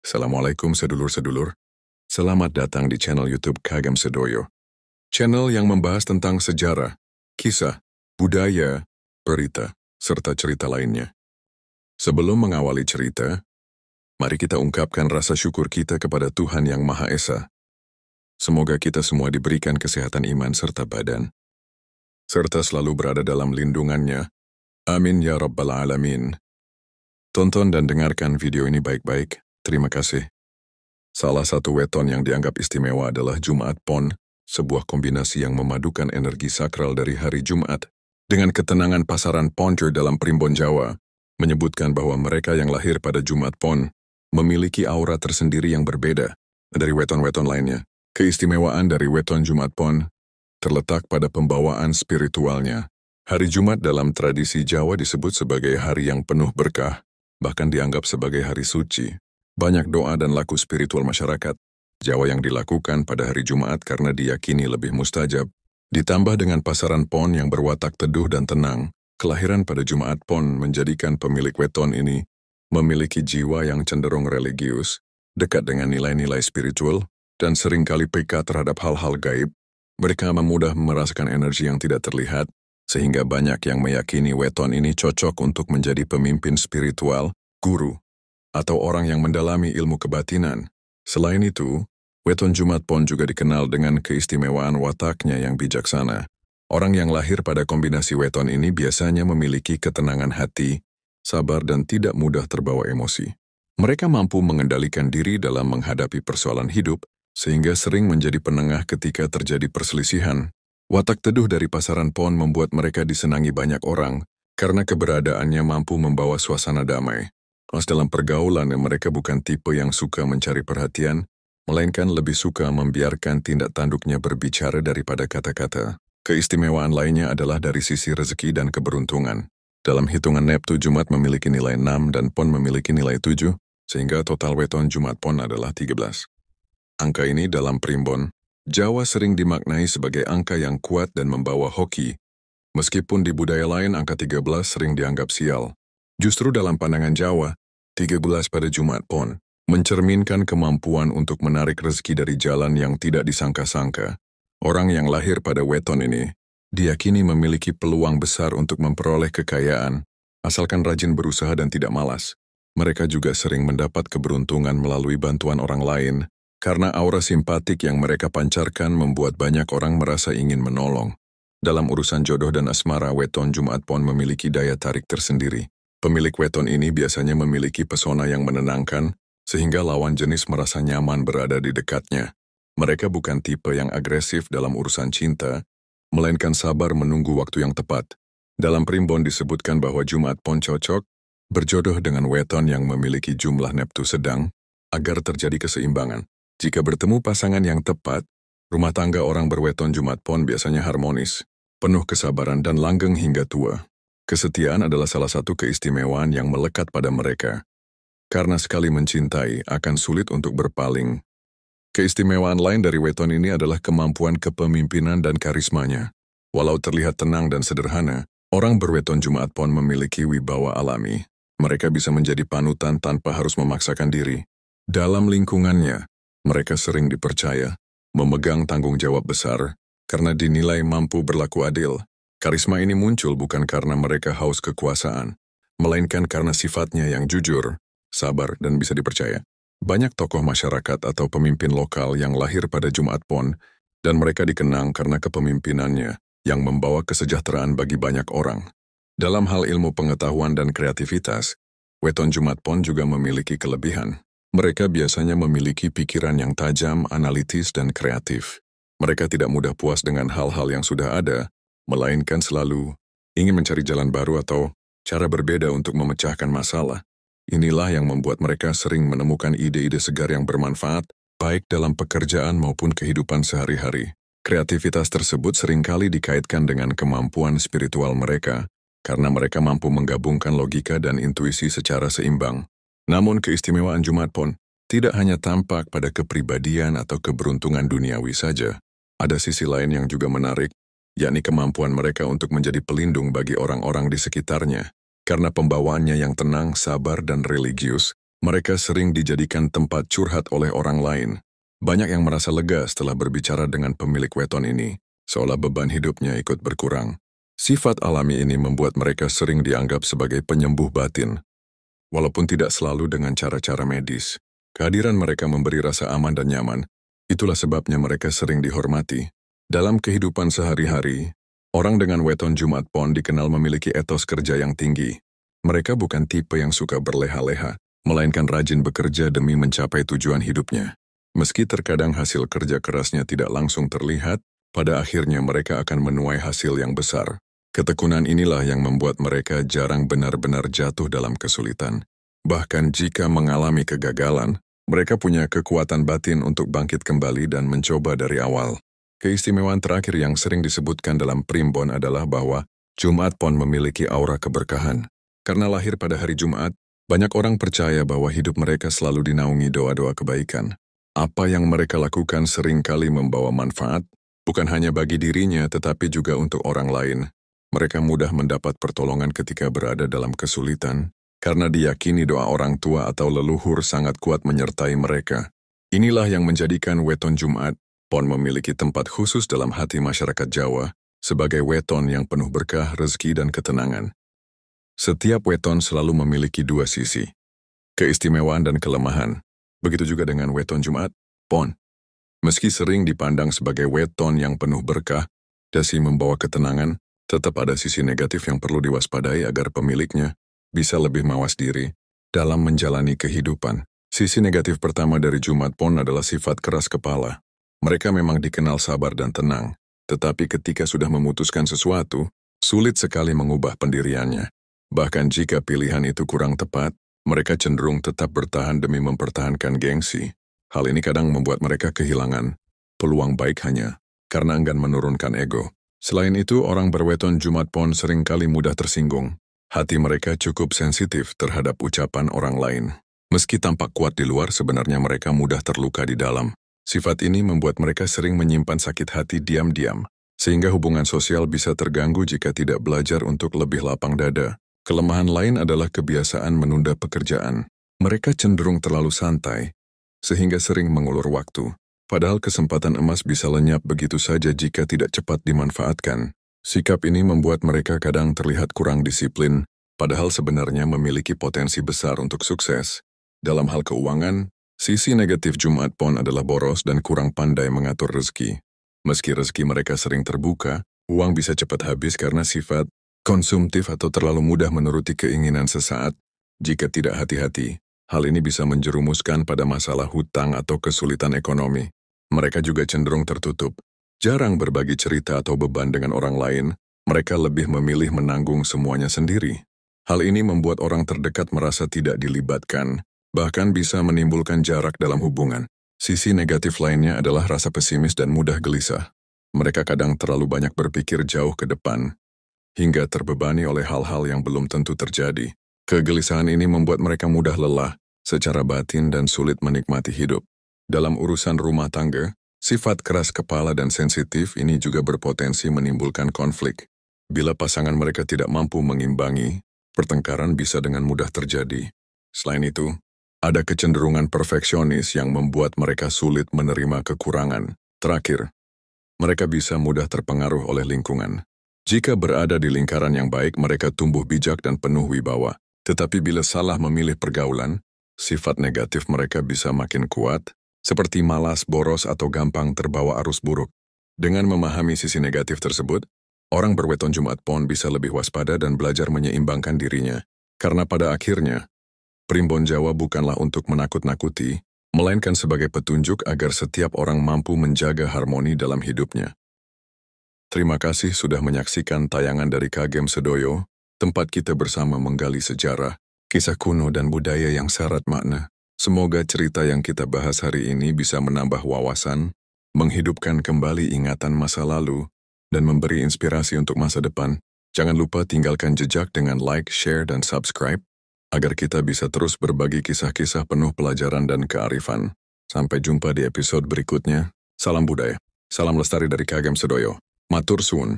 Assalamualaikum sedulur-sedulur. Selamat datang di channel YouTube Kagam Sedoyo. Channel yang membahas tentang sejarah, kisah, budaya, berita, serta cerita lainnya. Sebelum mengawali cerita, mari kita ungkapkan rasa syukur kita kepada Tuhan Yang Maha Esa. Semoga kita semua diberikan kesehatan iman serta badan, serta selalu berada dalam lindungannya. Amin ya Rabbal Alamin. Tonton dan dengarkan video ini baik-baik. Terima kasih. Salah satu weton yang dianggap istimewa adalah Jumat Pon, sebuah kombinasi yang memadukan energi sakral dari hari Jumat dengan ketenangan pasaran Ponjer dalam Primbon Jawa, menyebutkan bahwa mereka yang lahir pada Jumat Pon memiliki aura tersendiri yang berbeda dari weton-weton lainnya. Keistimewaan dari weton Jumat Pon terletak pada pembawaan spiritualnya. Hari Jumat dalam tradisi Jawa disebut sebagai hari yang penuh berkah, bahkan dianggap sebagai hari suci. Banyak doa dan laku spiritual masyarakat Jawa yang dilakukan pada hari Jumat karena diyakini lebih mustajab. Ditambah dengan pasaran Pon yang berwatak teduh dan tenang, kelahiran pada Jumat Pon menjadikan pemilik weton ini memiliki jiwa yang cenderung religius, dekat dengan nilai-nilai spiritual, dan seringkali peka terhadap hal-hal gaib. Mereka mudah merasakan energi yang tidak terlihat, sehingga banyak yang meyakini weton ini cocok untuk menjadi pemimpin spiritual, guru, atau orang yang mendalami ilmu kebatinan. Selain itu, weton Jumat Pon juga dikenal dengan keistimewaan wataknya yang bijaksana. Orang yang lahir pada kombinasi weton ini biasanya memiliki ketenangan hati, sabar dan tidak mudah terbawa emosi. Mereka mampu mengendalikan diri dalam menghadapi persoalan hidup, sehingga sering menjadi penengah ketika terjadi perselisihan. Watak teduh dari pasaran Pon membuat mereka disenangi banyak orang, karena keberadaannya mampu membawa suasana damai. Dalam pergaulan, mereka bukan tipe yang suka mencari perhatian, melainkan lebih suka membiarkan tindak tanduknya berbicara daripada kata-kata. Keistimewaan lainnya adalah dari sisi rezeki dan keberuntungan. Dalam hitungan Neptu, Jumat memiliki nilai 6 dan Pon memiliki nilai 7, sehingga total weton Jumat Pon adalah 13. Angka ini dalam Primbon Jawa sering dimaknai sebagai angka yang kuat dan membawa hoki. Meskipun di budaya lain angka 13 sering dianggap sial. Justru dalam pandangan Jawa, 13 pada Jumat Pon mencerminkan kemampuan untuk menarik rezeki dari jalan yang tidak disangka-sangka. Orang yang lahir pada weton ini diyakini memiliki peluang besar untuk memperoleh kekayaan, asalkan rajin berusaha dan tidak malas. Mereka juga sering mendapat keberuntungan melalui bantuan orang lain, karena aura simpatik yang mereka pancarkan membuat banyak orang merasa ingin menolong. Dalam urusan jodoh dan asmara, weton Jumat Pon memiliki daya tarik tersendiri. Pemilik weton ini biasanya memiliki pesona yang menenangkan, sehingga lawan jenis merasa nyaman berada di dekatnya. Mereka bukan tipe yang agresif dalam urusan cinta, melainkan sabar menunggu waktu yang tepat. Dalam Primbon disebutkan bahwa Jumat Pon cocok berjodoh dengan weton yang memiliki jumlah Neptu sedang, agar terjadi keseimbangan. Jika bertemu pasangan yang tepat, rumah tangga orang berweton Jumat Pon biasanya harmonis, penuh kesabaran dan langgeng hingga tua. Kesetiaan adalah salah satu keistimewaan yang melekat pada mereka. Karena sekali mencintai, akan sulit untuk berpaling. Keistimewaan lain dari weton ini adalah kemampuan kepemimpinan dan karismanya. Walau terlihat tenang dan sederhana, orang berweton Jumat Pon memiliki wibawa alami. Mereka bisa menjadi panutan tanpa harus memaksakan diri. Dalam lingkungannya, mereka sering dipercaya, memegang tanggung jawab besar, karena dinilai mampu berlaku adil. Karisma ini muncul bukan karena mereka haus kekuasaan, melainkan karena sifatnya yang jujur, sabar, dan bisa dipercaya. Banyak tokoh masyarakat atau pemimpin lokal yang lahir pada Jumat Pon, dan mereka dikenang karena kepemimpinannya yang membawa kesejahteraan bagi banyak orang. Dalam hal ilmu pengetahuan dan kreativitas, weton Jumat Pon juga memiliki kelebihan. Mereka biasanya memiliki pikiran yang tajam, analitis, dan kreatif. Mereka tidak mudah puas dengan hal-hal yang sudah ada, melainkan selalu ingin mencari jalan baru atau cara berbeda untuk memecahkan masalah. Inilah yang membuat mereka sering menemukan ide-ide segar yang bermanfaat, baik dalam pekerjaan maupun kehidupan sehari-hari. Kreativitas tersebut seringkali dikaitkan dengan kemampuan spiritual mereka, karena mereka mampu menggabungkan logika dan intuisi secara seimbang. Namun keistimewaan Jumat Pon tidak hanya tampak pada kepribadian atau keberuntungan duniawi saja. Ada sisi lain yang juga menarik, yakni kemampuan mereka untuk menjadi pelindung bagi orang-orang di sekitarnya. Karena pembawaannya yang tenang, sabar, dan religius, Mereka sering dijadikan tempat curhat oleh orang lain. Banyak yang merasa lega setelah berbicara dengan pemilik weton ini, seolah beban hidupnya ikut berkurang. Sifat alami ini membuat mereka sering dianggap sebagai penyembuh batin. Walaupun tidak selalu dengan cara-cara medis, kehadiran mereka memberi rasa aman dan nyaman. Itulah sebabnya mereka sering dihormati. Dalam kehidupan sehari-hari, orang dengan weton Jumat Pon dikenal memiliki etos kerja yang tinggi. Mereka bukan tipe yang suka berleha-leha, melainkan rajin bekerja demi mencapai tujuan hidupnya. Meski terkadang hasil kerja kerasnya tidak langsung terlihat, pada akhirnya mereka akan menuai hasil yang besar. Ketekunan inilah yang membuat mereka jarang benar-benar jatuh dalam kesulitan. Bahkan jika mengalami kegagalan, mereka punya kekuatan batin untuk bangkit kembali dan mencoba dari awal. Keistimewaan terakhir yang sering disebutkan dalam primbon adalah bahwa Jumat Pon memiliki aura keberkahan. Karena lahir pada hari Jumat, banyak orang percaya bahwa hidup mereka selalu dinaungi doa-doa kebaikan. Apa yang mereka lakukan seringkali membawa manfaat, bukan hanya bagi dirinya tetapi juga untuk orang lain. Mereka mudah mendapat pertolongan ketika berada dalam kesulitan, karena diyakini doa orang tua atau leluhur sangat kuat menyertai mereka. Inilah yang menjadikan weton Jumat Pon memiliki tempat khusus dalam hati masyarakat Jawa, sebagai weton yang penuh berkah, rezeki, dan ketenangan. Setiap weton selalu memiliki dua sisi, keistimewaan dan kelemahan. Begitu juga dengan weton Jumat Pon. Meski sering dipandang sebagai weton yang penuh berkah, dasi membawa ketenangan, tetap ada sisi negatif yang perlu diwaspadai agar pemiliknya bisa lebih mawas diri dalam menjalani kehidupan. Sisi negatif pertama dari Jumat Pon adalah sifat keras kepala. Mereka memang dikenal sabar dan tenang, tetapi ketika sudah memutuskan sesuatu, sulit sekali mengubah pendiriannya. Bahkan jika pilihan itu kurang tepat, mereka cenderung tetap bertahan demi mempertahankan gengsi. Hal ini kadang membuat mereka kehilangan peluang baik hanya karena enggan menurunkan ego. Selain itu, orang berweton Jumat Pon seringkali mudah tersinggung. Hati mereka cukup sensitif terhadap ucapan orang lain. Meski tampak kuat di luar, sebenarnya mereka mudah terluka di dalam. Sifat ini membuat mereka sering menyimpan sakit hati diam-diam, sehingga hubungan sosial bisa terganggu jika tidak belajar untuk lebih lapang dada. Kelemahan lain adalah kebiasaan menunda pekerjaan. Mereka cenderung terlalu santai, sehingga sering mengulur waktu. Padahal kesempatan emas bisa lenyap begitu saja jika tidak cepat dimanfaatkan. Sikap ini membuat mereka kadang terlihat kurang disiplin, padahal sebenarnya memiliki potensi besar untuk sukses. Dalam hal keuangan, sisi negatif Jumat Pon adalah boros dan kurang pandai mengatur rezeki. Meski rezeki mereka sering terbuka, uang bisa cepat habis karena sifat konsumtif atau terlalu mudah menuruti keinginan sesaat. Jika tidak hati-hati, hal ini bisa menjerumuskan pada masalah hutang atau kesulitan ekonomi. Mereka juga cenderung tertutup, jarang berbagi cerita atau beban dengan orang lain. Mereka lebih memilih menanggung semuanya sendiri. Hal ini membuat orang terdekat merasa tidak dilibatkan, bahkan bisa menimbulkan jarak dalam hubungan. Sisi negatif lainnya adalah rasa pesimis dan mudah gelisah. Mereka kadang terlalu banyak berpikir jauh ke depan, hingga terbebani oleh hal-hal yang belum tentu terjadi. Kegelisahan ini membuat mereka mudah lelah secara batin dan sulit menikmati hidup. Dalam urusan rumah tangga, sifat keras kepala dan sensitif ini juga berpotensi menimbulkan konflik. Bila pasangan mereka tidak mampu mengimbangi, pertengkaran bisa dengan mudah terjadi. Selain itu, ada kecenderungan perfeksionis yang membuat mereka sulit menerima kekurangan. Terakhir, mereka bisa mudah terpengaruh oleh lingkungan. Jika berada di lingkaran yang baik, mereka tumbuh bijak dan penuh wibawa. Tetapi bila salah memilih pergaulan, sifat negatif mereka bisa makin kuat, seperti malas, boros, atau gampang terbawa arus buruk. Dengan memahami sisi negatif tersebut, orang berweton Jumat Pon bisa lebih waspada dan belajar menyeimbangkan dirinya. Karena pada akhirnya, primbon Jawa bukanlah untuk menakut-nakuti, melainkan sebagai petunjuk agar setiap orang mampu menjaga harmoni dalam hidupnya. Terima kasih sudah menyaksikan tayangan dari Kagem Sedoyo, tempat kita bersama menggali sejarah, kisah kuno dan budaya yang syarat makna. Semoga cerita yang kita bahas hari ini bisa menambah wawasan, menghidupkan kembali ingatan masa lalu, dan memberi inspirasi untuk masa depan. Jangan lupa tinggalkan jejak dengan like, share, dan subscribe, agar kita bisa terus berbagi kisah-kisah penuh pelajaran dan kearifan. Sampai jumpa di episode berikutnya. Salam budaya. Salam lestari dari Kagem Sedoyo. Matur suwun.